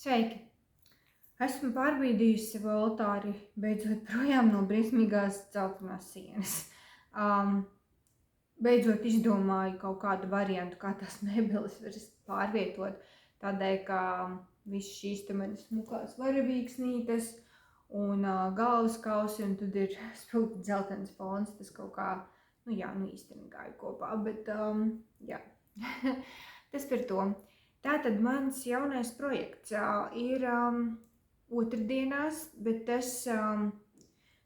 Sveiki! Esmu pārbīdījusi sev altāri, beidzot projām no briesmīgās dzeltenās sienas. Um, Beidzot izdomāju kaut kādu variantu, kā tās mēbeles var pārvietot, tādēļ, ka viss šīs te manas smukās varavīksnītes un galvas kausi, un tad ir spilgti dzeltens fons, tas kaut kā, īsti negāja kopā, bet, jā, tas par to. Tātad mans jaunais projekts ir otrdienās, bet tas,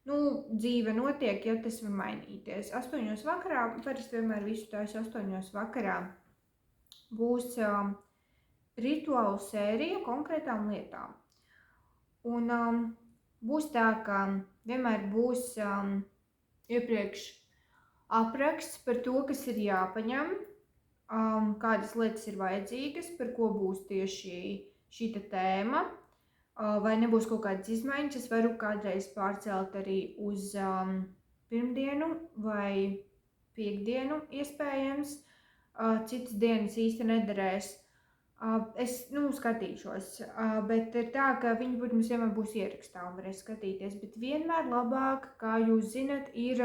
dzīve notiek, ja tas var mainīties. 8 vakarā, parasti vienmēr visu taisu 8 vakarā, būs rituālu sērija konkrētām lietām. Un būs tā, ka vienmēr būs iepriekš apraksts par to, kas ir jāpaņem, kādas lietas ir vajadzīgas, par ko būs tieši šīta tēma, vai nebūs kaut kādas izmaiņas. Es varu kādreiz pārcelt arī uz pirmdienu vai piekdienu iespējams, citas dienas īsti nederēs. Es skatīšos, bet ir tā, ka viņi, protams, vienmēr būs ierakstā un varēs skatīties, bet vienmēr labāk, kā jūs zinat, ir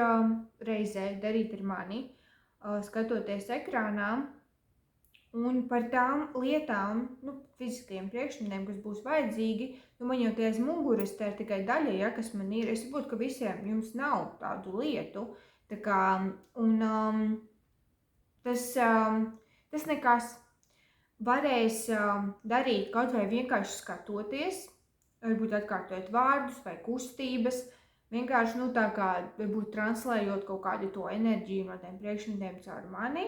reizē darīt ar mani, skatoties ekrānā, un par tām lietām, fiziskajiem priekšmetiem, kas būs vajadzīgi, man jau tie aiz muguras, tā ir tikai daļa, ja, kas man ir. Es saprotu, ka visiem jums nav tādu lietu, tā kā, un tas nekas. Varēs darīt kaut vai vienkārši skatoties, varbūt atkārtojot vārdus vai kustības, vienkārši, tā kā varbūt translējot kaut kādu to enerģiju no tiem priekšmetiem caur mani.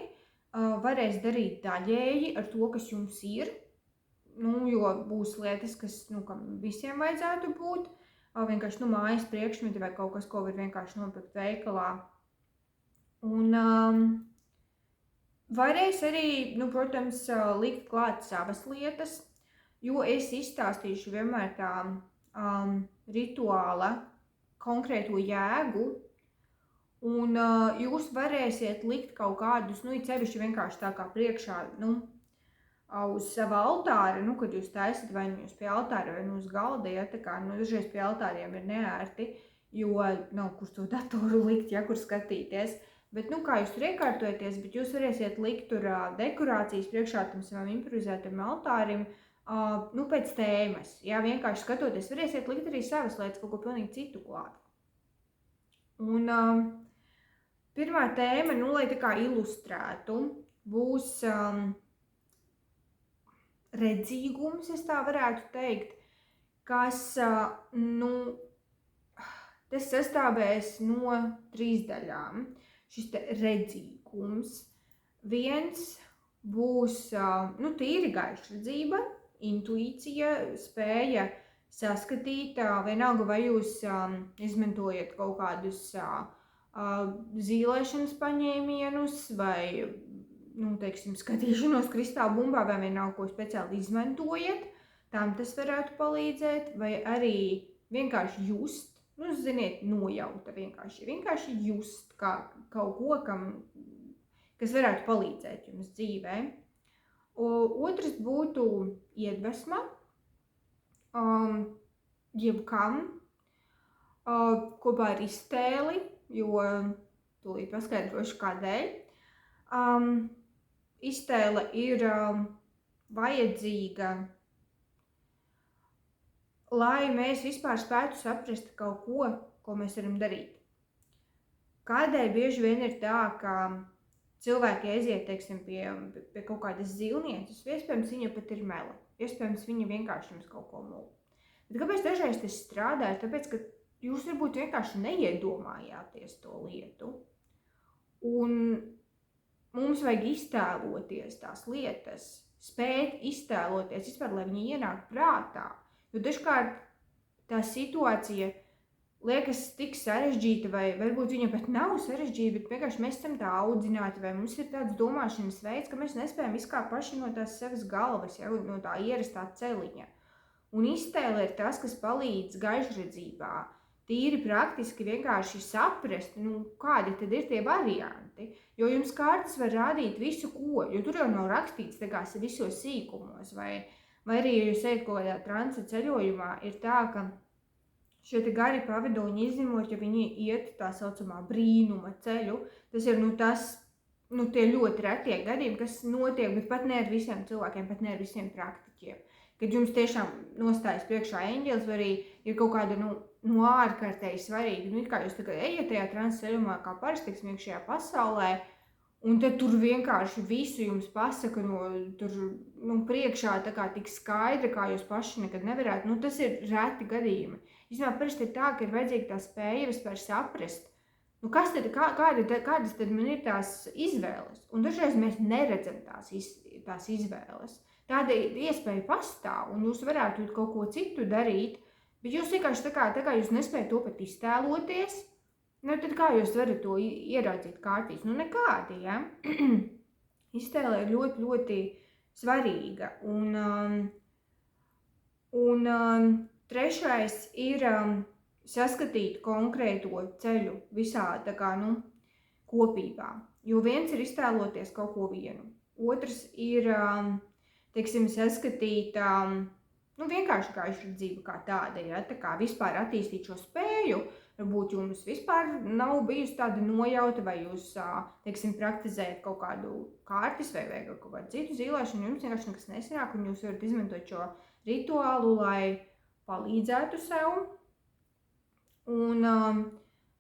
Varēs darīt daļēji ar to, kas jums ir, jo būs lietas, kas, kam visiem vajadzētu būt, vienkārši, mājas priekšmeti vai kaut kas, ko var vienkārši nopirkt veikalā. Un varēs arī, protams, likt klāt savas lietas, jo es izstāstīšu vienmēr tā rituāla konkrēto jēgu, un jūs varēsiet likt kaut kādus, it sevišķi vienkārši tā kā priekšā, uz sava altāra, kad jūs taisat vai jūs pie altāra vai uz galda, ja, tā kā, dažreiz pie altāriem ir neērti, jo nav kur to datoru likt, ja, kur skatīties. Bet, kā jūs tur iekārtojaties, bet jūs varēsiet likt tur dekorācijas priekšā tam savam improvizētam altārim, pēc tēmas. Jā, vienkārši skatoties, varēsiet likt arī savas lietas, kaut ko pilnīgi citu klāt. Un pirmā tēma, lai tā kā ilustrētu, būs redzīgums, es tā varētu teikt, kas, tas sastāvēs no 3 daļām. Šis te redzīgums. Viens būs, tīri gaišredzība, intuīcija, spēja saskatīt, vienalga vai jūs izmantojat kaut kādus zīlēšanas paņēmienus vai, skatīšanos kristāla bumbā vai vienalga, ko speciāli izmantojat, tam tas varētu palīdzēt, vai arī vienkārši just. Ziniet, nojauta vienkārši just kā kaut ko, kas varētu palīdzēt jums dzīvē. Otrs būtu iedvesma, jebkam, kopā ar iztēli, jo tūlīt paskaidrošu kādēļ. Iztēle ir vajadzīga, lai mēs vispār spētu saprast kaut ko, ko mēs varam darīt. Kādēļ bieži vien ir tā, ka cilvēki aiziet, teiksim, pie kaut kādas zīlnieces, iespējams, viņa pat ir mela, iespējams, viņa vienkārši jums kaut ko mūl. Bet kāpēc dažreiz tas strādāja? Tāpēc, ka jūs varbūt vienkārši neiedomājāties to lietu. Un mums vajag iztēloties tās lietas, spēt iztēloties, vispār, lai viņi ienāk prātā. Jo dažkārt tā situācija liekas tik sarežģīta, vai varbūt viņa pat nav sarežģīta, bet vienkārši mēs esam tā audzināti, vai mums ir tāds domāšanas veids, ka mēs nespējam izkāpt paši no tās savas galvas, ja, no tā ierastā celiņa. Un iztēle ir tas, kas palīdz gaišredzībā, tīri praktiski vienkārši saprast, kādi tad ir tie varianti. Jo jums kārtas var rādīt visu ko, jo tur jau nav rakstīts tā kā visos sīkumos, vai Vai arī, ja jūs ejat kaut kādā transa ceļojumā, ir tā, ka šie te gari pavadoņi izņemot, ja viņi iet tā saucamā brīnuma ceļu, tas ir tie ļoti retie gadījumi, kas notiek, bet pat ne ar visiem cilvēkiem, pat ne ar visiem praktiķiem. Kad jums tiešām nostājas priekšā eņģelis, vai arī ir kaut kāda ārkārtēji svarīga, it kā jūs tagad ejat tajā transa ceļumā kā parasti iekšējā pasaulē, un tad tur vienkārši visu jums pasaka priekšā tā kā tik skaidri, kā jūs paši nekad nevarētu. Tas ir reti gadījumi. Īstenībā parasti ir tā, ka ir vajadzīga tā spēja vispār saprast, kādas tad man ir tās izvēles. Un dažreiz mēs neredzam tās izvēles. Tāda iespēja pastāv, un jūs varētu kaut ko citu darīt, bet jūs vienkārši tā kā jūs nespējat to pat iztēloties, tad kā jūs varat to ieraudzīt kārtīs? Nekādi, ja? Iztēle ir ļoti, ļoti svarīga. Un trešais ir saskatīt konkrēto ceļu visā kopībā. Jo viens ir iztēloties kaut ko vienu. Otrs ir, saskatīt vienkārši gaišredzību kā tāda, ja? Tā kā vispār attīstīt šo spēju. Varbūt jums vispār nav bijusi tāda nojauta, vai jūs, praktizējat kaut kādu kārtis vai kaut kādu citu zīlēšanu, jums vienkārši nekas nesanāk, un jūs varat izmantot šo rituālu, lai palīdzētu sev.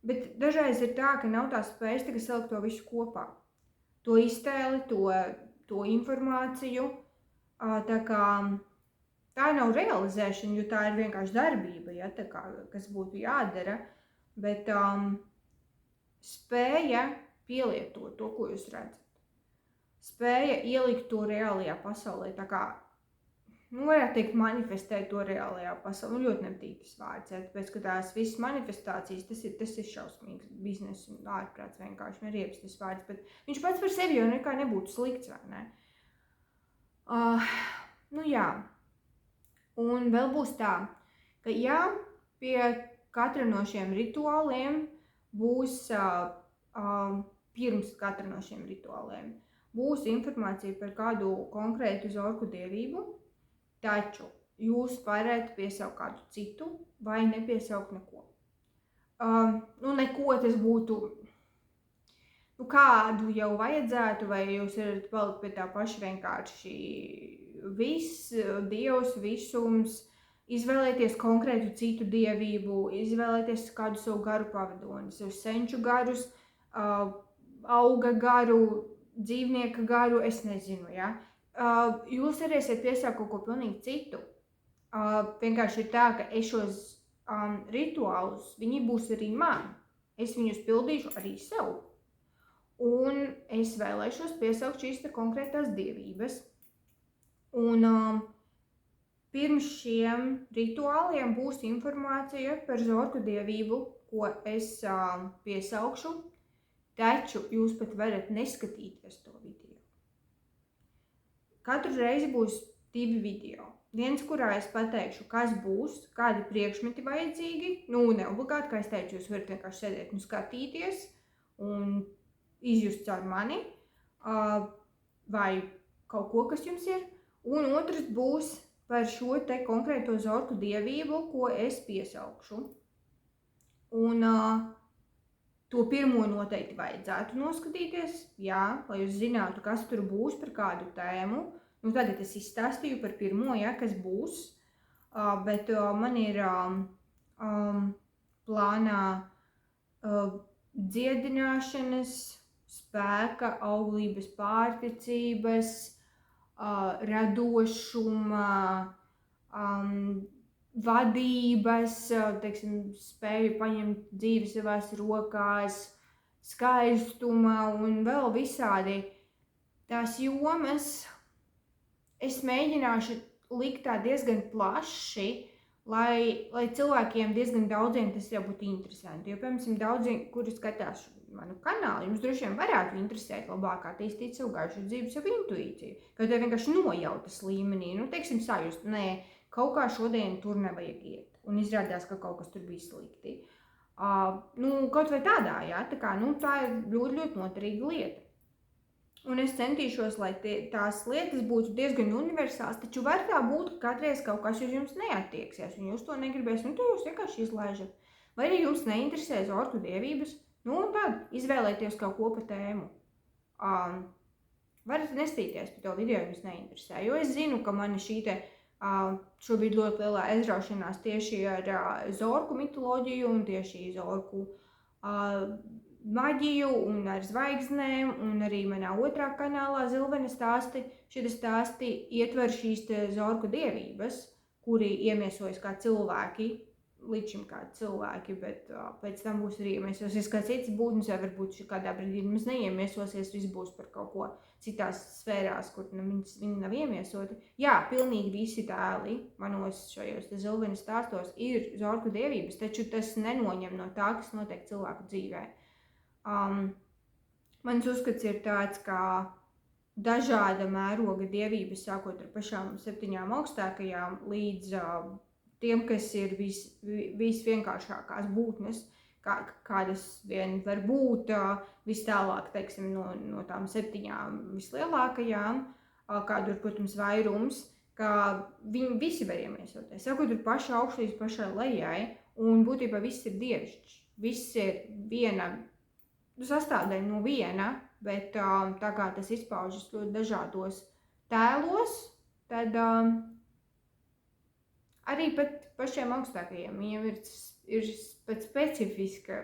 Bet dažreiz ir tā, ka nav tā spējas tagad salikt to visu kopā. To iztēli, to informāciju, tā nav realizēšana, jo tā ir vienkārši darbība, ja, kas būtu jādara. Bet spēja pielietot to, ko jūs redzat. Spēja ielikt to reālajā pasaulē, tā kā, varētu teikt, manifestēt to reālajā pasaulē. Ļoti nepatīk vārds, ja, tāpēc, ka tās visas manifestācijas, tas ir šausmīgs biznes un ārprāts vienkārši, man riebs tas vārds, bet viņš pats par sevi jau nekā nebūtu slikts, vai ne? Jā. Un vēl būs tā, ka pie katra no šiem rituāliem būs, pirms katra no šiem rituāliem, būs informācija par kādu konkrētu zorku dievību, taču jūs varat piesaukt kādu citu vai nepiesaukt neko. Neko tas būtu, kādu jau vajadzētu, vai jūs varat palikt pie tā paša vienkārši viss, dievs, visums, izvēlēties konkrētu citu dievību, izvēlēties kādu savu garu pavadoni, savu senču garus, auga garu, dzīvnieka garu, es nezinu, ja. Jūs varēsiet piesaukt kaut ko pilnīgi citu. Vienkārši ir tā, ka es šos rituālus, viņi būs arī man. Es viņus pildīšu arī sev. Un es vēlēšos piesaukt šīs konkrētās dievības. Un pirms šiem rituāliem būs informācija par zorku dievību, ko es piesaukšu, taču jūs pat varat neskatīties to video. Katru reizi būs 2 video. Viens, kurā es pateikšu, kas būs, kādi priekšmeti vajadzīgi. Neobligāti, kā es teicu, jūs varat vienkārši sēdēt un skatīties un izjust caur mani vai kaut ko, kas jums ir. Un otrs būs par šo te konkrēto zorku dievību, ko es piesaukšu. Un to pirmo noteikti vajadzētu noskatīties, jā, lai jūs zinātu, kas tur būs par kādu tēmu. Tagad es izstāstīju par pirmo, jā, kas būs, bet man ir plānā dziedināšanas, spēka, auglības, pārticības, radošuma, vadības, spēju paņemt dzīvi savās rokās, skaistuma un vēl visādi tās jomas. Es mēģināšu likt tā diezgan plaši, lai cilvēkiem diezgan daudziem tas jau būtu interesanti. Jo, piemēram, daudziem, kuri skatās manu kanālu, jums droši vien varētu interesēt labāk attīstīt savu gaišredzību, savu intuīciju. Kaut vai vienkārši nojautas līmenī, sajust, kaut kā šodien tur nevajag iet. Un izrādās, ka kaut kas tur bija slikti. Kaut vai tādā, jā, tā ir ļoti, ļoti noderīga lieta. Un es centīšos, lai tās lietas būtu diezgan universāls, taču var tā būt, ka katreiz kaut kas uz jums neattieksies, un jūs to negribēs, un to jūs vienkārši izlaižat. Vai arī jums neinteresē zorku dievības, un tad izvēlēties kaut ko pa tēmu. Varat nestīties par to video, ja jums neinteresē, jo es zinu, ka mani šī te šobrīd ļoti lielā aizraušanās tieši ar zorku mitoloģiju un tieši zorku maģiju un ar zvaigznēm, un arī manā otrā kanālā Zilvena stāsti. Šie stāsti ietver šīs zorku dievības, kuri iemiesojas kā cilvēki, līdz šim kā cilvēki, bet pēc tam būs arī iemiesosies kā cits būtnes, vai varbūt kādā brīdī mums neiemiesosies, viss būs par kaut ko citās sfērās, kur viņi nav iemiesoti. Jā, pilnīgi visi tēli manos šajos Zilvena stāstos ir zorku dievības, taču tas nenoņem no tā, kas notiek cilvēku dzīvē. Mans uzskats ir tāds, ka dažāda mēroga dievības, sākot ar pašām 7 augstākajām, līdz tiem, kas ir visvienkāršākās būtnes, kādas vien var būt, vis tālāk, teiksim, no tām 7 vislielākajām, kādu ir, protams, vairums, ka viņi visi var iemiesoties. Sākot ar pašu augšu līdz pašai lejai, un būtībā viss ir dievišķs. Viss ir viena sastāvdaļa no viena, bet tā kā tas izpaužas ļoti dažādos tēlos, tad arī pat pašiem augstākajiem jau ir pat specifiska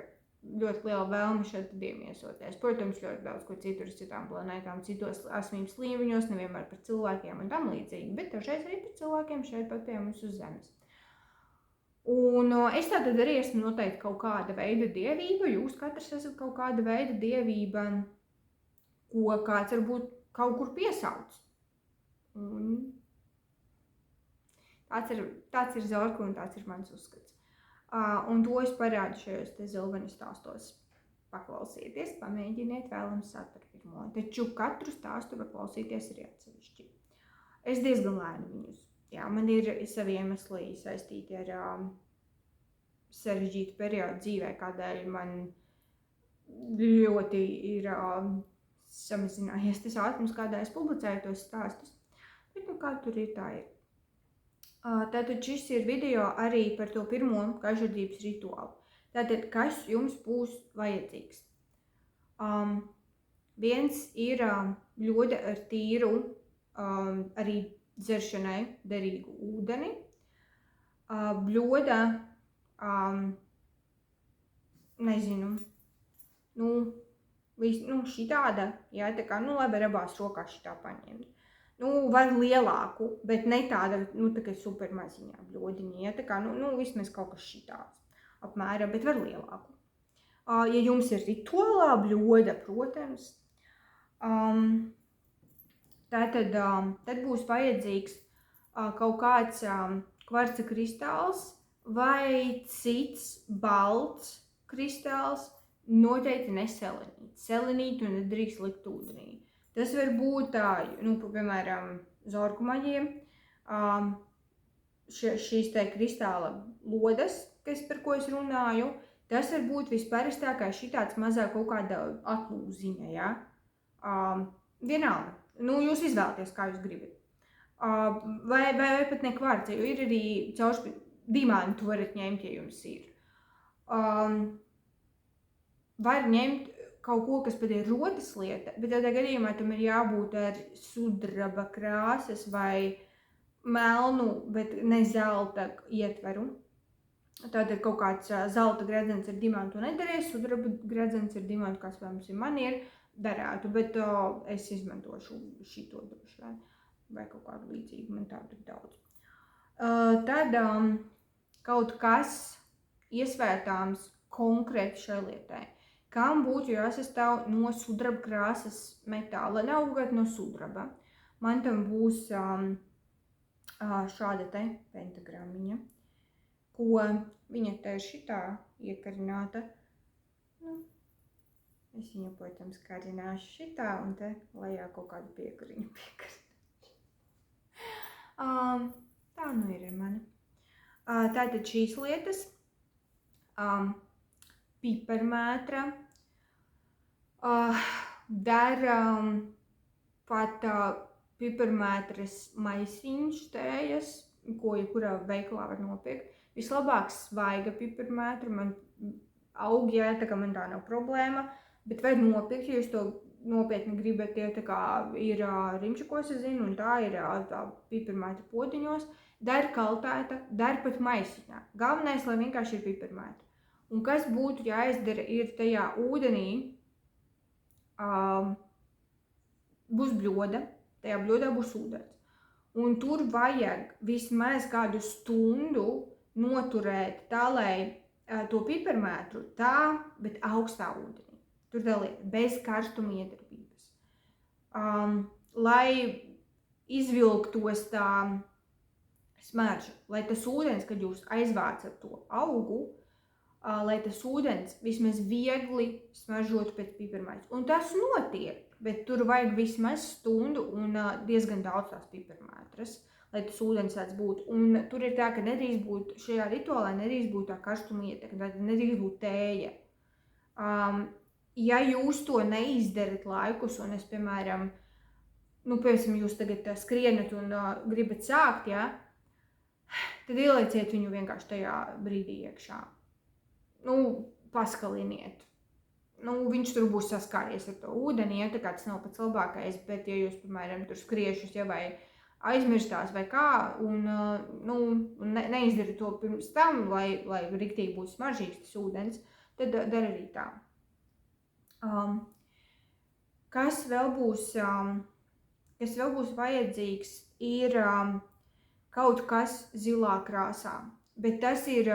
ļoti liela vēlme šeit iemiesoties. Protams, ļoti daudz ko citur uz citām planētām, citos esmības līmeņos, nevienmēr par cilvēkiem un tam līdzīgi, bet dažreiz arī par cilvēkiem šeit pat pie mums uz Zemes. Un es tātad arī esmu noteikti kaut kāda veida dievība, jūs katrs esat kaut kāda veida dievība, ko kāds varbūt kaut kur piesauc. Un tāds ir zorku un tāds ir mans uzskats. Un to es parādu šajos te Zilvena stāstos. Paklausieties, pamēģiniet vēlams saturu pirmo, taču katru stāstu var klausīties arī atsevišķi. Es diezgan lēnu viņus. Jā, man ir savi iemesli saistīti ar sarežģītu periodu dzīvē, kādēļ man ļoti ir samazinājies tas ātrums, kādā es publicēju tos stāstus. Bet kā tur ir, tā ir. Tātad šis ir video arī par to pirmo kažardības rituālu. Tātad, kas jums būs vajadzīgs? Viens ir ļoda ar tīru arī dzeršanai derīgu ūdeni, bļoda, nezinu, šitāda, jā, tā kā, lai var abās rokās šitā paņemt. Var lielāku, bet ne tāda, tā kā super maziņā bļodiņa, jā, tā kā, vismaz kaut kas šitāds apmēram, bet var lielāku. Ja jums ir rituālā bļoda, protams, tad būs vajadzīgs kaut kāds kvarca kristāls vai cits balts kristāls, noteikti ne selenīti. Selenītu nedrīkst likt ūdenī. Tas var būt, piemēram, zorku maģiem, šīs te kristāla lodas, par ko es runāju, tas var būt visparastākais šitāds mazāk kaut kāda atlūziņa, ja? Vienalga. Jūs izvēlaties, kā jūs gribat. Vai pat ne kvarca, jo ir arī dimantu varat ņemt, ja jums ir. Var ņemt kaut ko, kas pat ir rotas lieta, bet tādā gadījumā tam ir jābūt ar sudraba krāsas vai melnu, bet ne zelta ietveru. Tātad kaut kāds zelta gredzens ar dimantu nederēs, sudraba gredzens ar dimantu, kas man ir, darētu, bet es izmantošu šito droši vien, vai kaut kādu līdzīgu, man tādu ir daudz. Tad kaut kas iesvētāms konkrēti šai lietai, kam būtu jāsastāv no sudraba krāsas metāla, nav obligāti no sudraba. Man tam būs šāda te pentagramiņa, ko viņa te ir šitā iekarināta. Es viņu, protams, karināšu šitā un te lejā kaut kādu piekariņu piekarināšu. Tā ir ar mani. Tātad šīs lietas, piparmētra, der pat piparmētras maisiņš tējas, ko jebkurā veikalā var nopirkt. Vislabāk svaiga piparmētra, man aug, jā, tā kā man tā nav problēma, bet vajag nopirkt, ja jūs to nopietni gribat, tie tā kā ir rimčakos, es zinu, un tā ir tā piparmētra potiņos, der kaltēta, der pat maisiņā. Galvenais, lai vienkārši ir piparmētra. Un kas būtu jāizdara, ir tajā ūdenī, būs bļoda, tajā bļodā būs ūdens. Un tur vajag vismaz kādu stundu noturēt tā, lai to piparmētru tā, bet augstā ūdenī. Tur daliet, bez karstuma iedarbības. Lai izvilktos tā smarža, lai tas ūdens, kad jūs aizvācat to augu, lai tas ūdens vismaz viegli smaržotu pēc piparmētras. Un tas notiek, bet tur vajag vismaz stundu un diezgan daudz tās piparmētras, lai tas ūdens tāds būtu. Un tur ir tā, ka nedrīkst būt šajā rituālā, nedrīkst būt tā karstuma ietekme, nedrīkst būt tēja. Ja jūs to neizdarat laikus, un es, piemēram, jūs tagad skrienat un gribat sākt, ja, tad ielieciet viņu vienkārši tajā brīdī iekšā. Paskaliniet. Viņš tur būs saskāries ar to ūdeni, ja, tā kā tas nav pats labākais, bet ja jūs, piemēram, tur skriešus, ja, vai aizmirstās vai kā, un neizdarat to pirms tam, lai riktīgi būtu smaržīgs tas ūdens, tad dara arī tā. Kas vēl būs vajadzīgs, ir kaut kas zilā krāsā, bet tas ir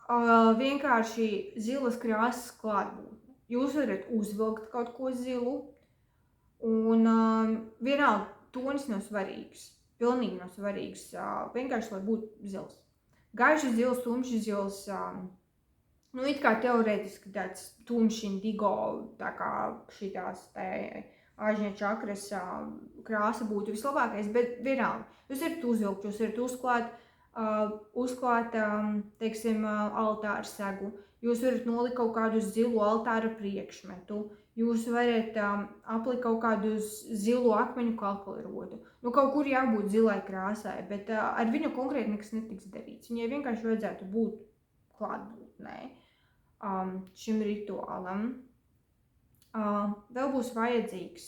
vienkārši zilas krāsas klātbūtne. Jūs varat uzvilkt kaut ko zilu, un vienalga tonis nav svarīgs, pilnīgi nav svarīgs, vienkārši, lai būtu zils. Gaišs zils, tumšs zils, it kā teorētiski tāds tumšs indigo, tā kā šitās āžņa čakras krāsa būtu vislabākais, bet vienalga. Jūs varat uzvilkt, jūs varat uzklāt, teiksim, altāra segu. Jūs varat nolikt kaut kādu zilu altāra priekšmetu. Jūs varat aplikt kaut kādu zilu akmeņu kalklerotu. Kaut kur jābūt zilai krāsai, bet ar viņu konkrēti nekas netiks darīts. Viņai vienkārši vajadzētu būt klātbūtnē šim rituālam. Vēl būs vajadzīgs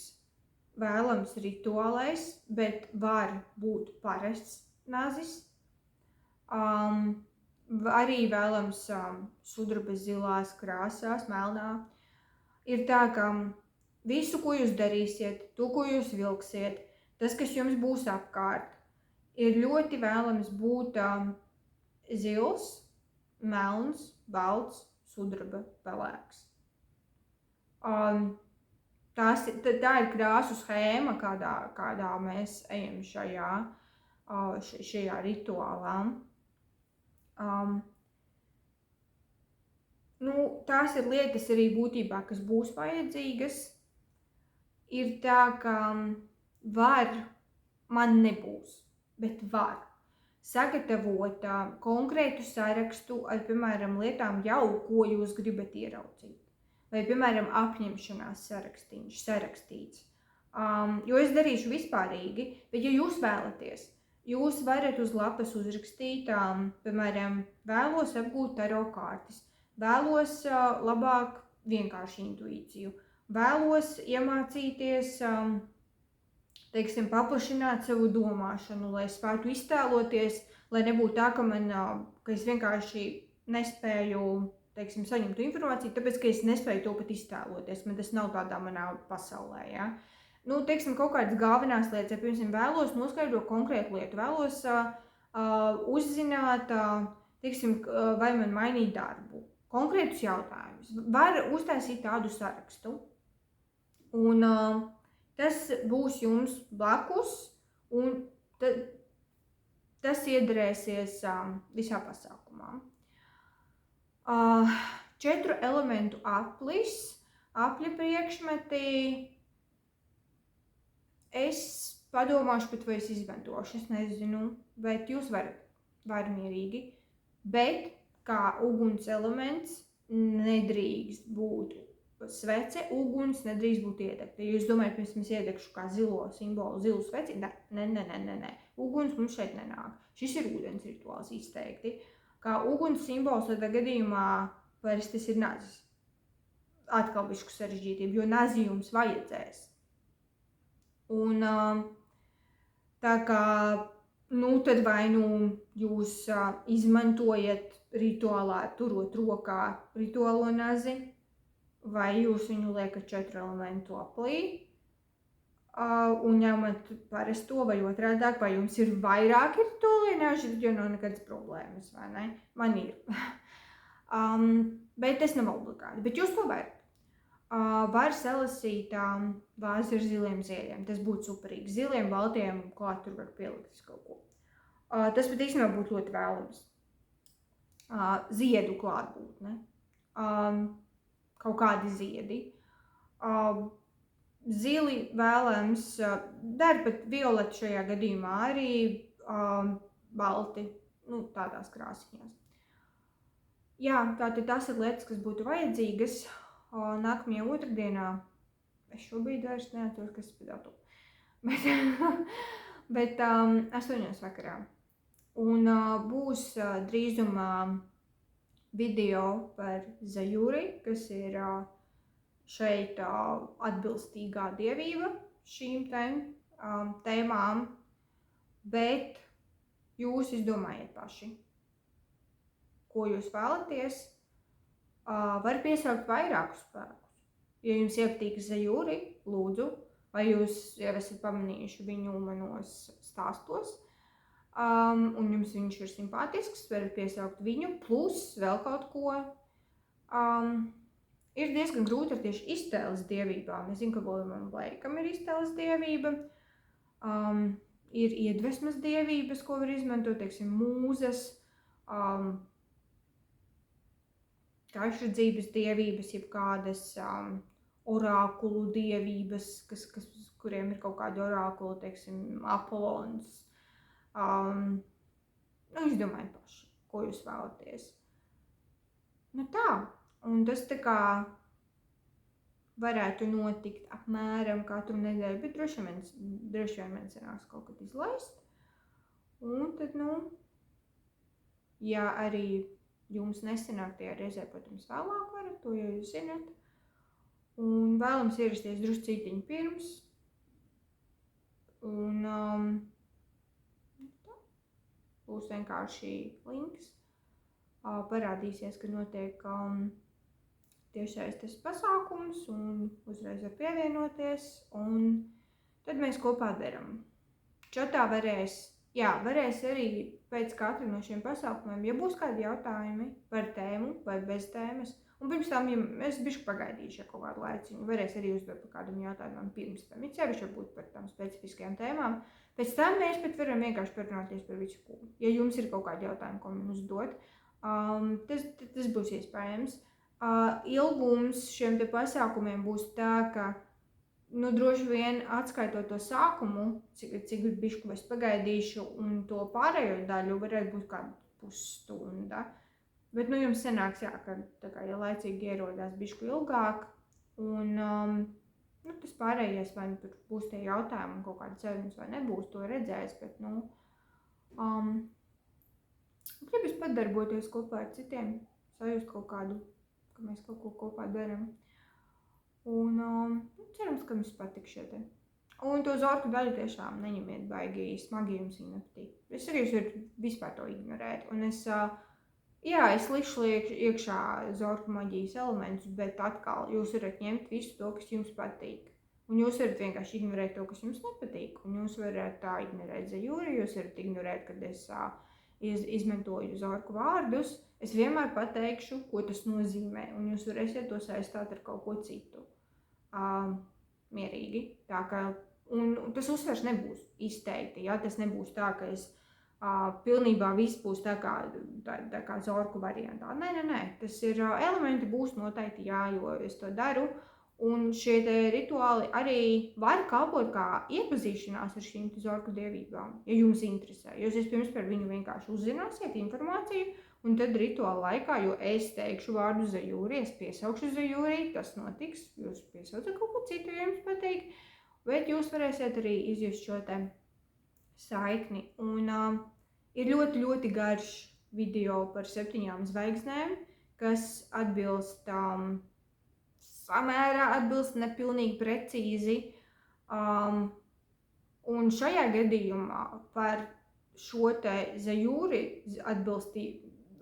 vēlams rituālais, bet var būt parasts nazis. Arī vēlams sudraba zilās krāsās, melnā. Ir tā, ka visu, ko jūs darīsiet, to, ko jūs vilksiet, tas, kas jums būs apkārt, ir ļoti vēlams būt zils, melns, balts, sudraba, pelēks. Tā ir krāsu schēma, kādā mēs ejam šajā rituālā. Tās ir lietas arī būtībā, kas būs vajadzīgas. Ir tā, ka man nebūs, bet var sagatavot konkrētu sarakstu ar, piemēram, lietām jau, ko jūs gribat ieraudzīt. Vai, piemēram, apņemšanās sarakstīts. Jo es darīšu vispārīgi, bet ja jūs vēlaties, jūs varat uz lapas uzrakstīt, piemēram, vēlos apgūt taro kārtas, vēlos labāk vienkārši intuīciju, vēlos iemācīties, teiksim, paplašināt savu domāšanu, lai spētu iztēloties, lai nebūtu tā, ka es vienkārši nespēju, teiksim, saņemt informāciju, tāpēc, ka es nespēju to pat iztēloties, man tas nav tādā manā pasaulē, ja. Teiksim, kaut kādas galvenās lietas, ja, piemēram, vēlos noskaidrot konkrētu lietu, vēlos uzzināt, teiksim, vai man mainīt darbu, konkrētus jautājumus. Var uztaisīt tādu sarakstu, un tas būs jums blakus, un tas iedarēsies visā pasākumā. 4 elementu apļa priekšmeti. Es padomāšu, bet vai es izmantošu, es nezinu, bet jūs varat mierīgi, bet kā uguns elements nedrīkst būt svece, uguns nedrīkst būt iedegta. Ja jūs domājat, ka es iedegšu kā zilo simbolu, zilu sveci, nē. Uguns mums šeit nenāk. Šis ir ūdens rituāls izteikti. Kā uguns simbols tādā gadījumā vairs tas ir nazis. Atkal bišku sarežģītību, jo nazi jums vajadzēs. Un tā kā, tad vai jūs izmantojat rituālā turot rokā rituālo nazi, vai jūs viņu liekat 4 elementu aplī un ņemat parasto vai otrādāk, vai jums ir vairāki rituālie naži, jo nav nekādas problēmas, vai ne? Man ir. Bet tas nav obligāti, bet jūs to varat. Var salasīt vāzi ar ziliem ziediem, tas būtu superīgi. Ziliem, baltiem, klāt tur var pielikt kaut ko. Tas pat īstenībā būtu ļoti vēlams. Ziedu klātbūtne. Kaut kādi ziedi. Zili vēlams, dar pat violeti šajā gadījumā arī balti, tādās krāsiņās. Jā, tātad tas ir lietas, kas būtu vajadzīgas. Nākamajā otrdienā, es šobrīd vairs neatceros, kas ir datu, bet 8 vakarā. Un būs drīzumā video par Zajuri, kas ir šeit atbilstīgā dievība šīm tēmām, bet jūs izdomājiet paši, ko jūs vēlaties. Var piesaukt vairākus spēkus. Ja jums iepatīk Zajuri, lūdzu, vai jūs jau esat pamanījuši viņu manos stāstos, un jums viņš ir simpātisks, varat piesaukt viņu, plus vēl kaut ko. Ir diezgan grūti ar tieši iztēles dievībām. Es zinu, ka Williamam Blakeam ir iztēles dievība. Ir iedvesmas dievības, ko var izmantot, teiksim, mūzes, kašredzības dievības, jeb kādas orākulu dievības, kuriem ir kaut kādi orākuli, teiksim, Apollons. Izdomājiet paši, ko jūs vēlaties. Tā, un tas tā kā varētu notikt apmēram katru nedēļu, bet droši vien man sanāks kaut kad izlaist. Un tad, ja arī jums nesanāk tajā reizē, protams, vēlāk varat, to jau jūs zināt. Un vēlams ierasties druscītiņu pirms. Un būs vienkārši links. Parādīsies, ka notiek tiešsaistes pasākums un uzreiz var pievienoties. Un tad mēs kopā daram. Čatā varēs arī pēc katra no šiem pasākumiem, ja būs kādi jautājumi par tēmu vai bez tēmas, un pirms tam, ja es bišku pagaidīšu kaut kādu laiciņu, varēs arī uzdot par kādam jautājumam pirms tam, it sevišķi varbūt par tām specifiskajām tēmām. Pēc tam mēs pat varam vienkārši parunāties par visu ko. Ja jums ir kaut kādi jautājumi, ko man uzdot, tas būs iespējams. Ilgums šiem te pasākumiem būs tā, ka droši vien atskaitot to sākumu, cik bišku es pagaidīšu, un to pārējo daļu varētu būt kāda pusstunda. Bet jums sanāks, ka tā kā, ja laicīgi ierodās bišku ilgāk, un tas pārējais vai tur būs tie jautājumi un kaut kāda cerības vai nebūs, to redzēs, bet gribas padarboties kopā ar citiem, sajust kaut kādu, ka mēs kaut ko kopā daram. Un cerams, ka jums patīk šie te. Un to zorku daļu tiešām neņemiet baigi smagi, jums viņa nepatīk. Es arī jūs varat vispār to ignorēt. Un es likšu iekšā zorku maģijas elementus, bet atkal jūs varat ņemt visu to, kas jums patīk. Un jūs varat vienkārši ignorēt to, kas jums nepatīk. Un jūs varat ignorēt Zajuri, jūs varat ignorēt, kad es izmantoju zorku vārdus. Es vienmēr pateikšu, ko tas nozīmē, un jūs varēsiet to saistāt ar kaut ko citu. Mierīgi. Tā kā, un tas uzsvers nebūs izteikti, tas nebūs tā, ka es pilnībā viss būs tā kā zorku variantā. Nē, tas ir elementi būs noteikti jo es to daru, un šie te rituāli arī var kalpot kā iepazīšanās ar šīm zorku dievībām, ja jums interesē. Jūs vispirms par viņu vienkārši uzzināsiet informāciju, Un tad rituāla laikā, jo es teikšu vārdu Zajūri, es piesaukšu Zajūri, tas notiks, jūs piesaucat kaut ko citu, ja jums patīk, bet jūs varēsiet arī izjust šo te saikni. Un ir ļoti, ļoti garš video par 7 zvaigznēm, kas atbilst, samērā atbilst, nepilnīgi precīzi. Un šajā gadījumā par šo te Zajūri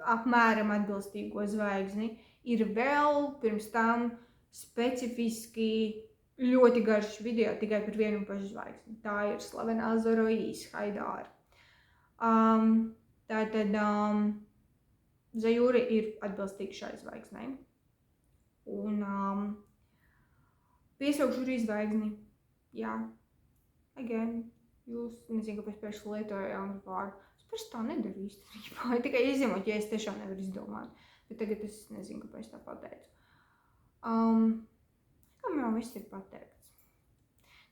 apmēram atbilstīgo zvaigzni ir vēl pirms tam specifiski ļoti garš video tikai par vienu pašu zvaigzni. Tā ir slavenā Zoroīs Haidāra. Tātad Zajūri ir atbilstīgi šai zvaigznei. Un piesaukšu arī zvaigzni. Jā. Again, jūs nezinu, kāpēc pēc lietoju angļu vārdu. Es pēc tā nedaru īstenībā, tikai izņemot, ja es tiešām nevaru izdomāt. Bet tagad es nezinu, kāpēc tā pateicu. Kam jau viss ir pateikts.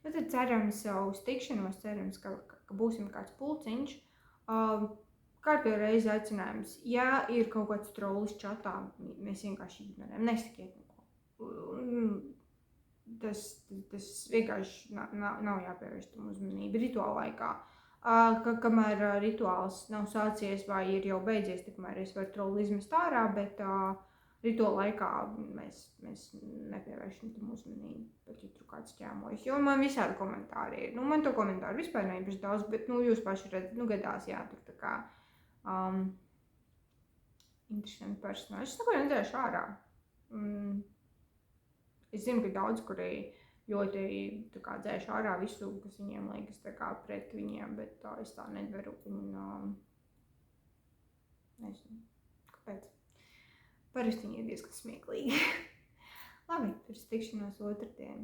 Nu tad cerams uz tikšanos, cerams, ka būsim kāds pulciņš. Kārtējo reizi aicinājums, ja ir kaut kāds trollis čatā, mēs vienkārši ignorējam, nesakiet neko. Tas vienkārši nav jāpievērš tam uzmanību rituāla laikā. Kamēr rituāls nav sācies vai ir jau beidzies, tikmēr es varu trolli izmest ārā, bet rituāla laikā mēs nepievēršam tam uzmanību, bet ja tur kāds ķēmojas. Jo man visādi komentāri ir. Man to komentāru vispār nav īpaši daudz, bet jūs paši redzat, gadās, jā, tur tā kā interesanti personāži. Es neko nedzēšu ārā. Es zinu, ka daudz, kuri ļoti dzēš ārā visu, kas viņiem liekas pret viņiem, bet es tā nedaru. Un nezinu, kāpēc. Parasti viņi ir diezgan smieklīgi. Labi, tur tikšanos otrdien.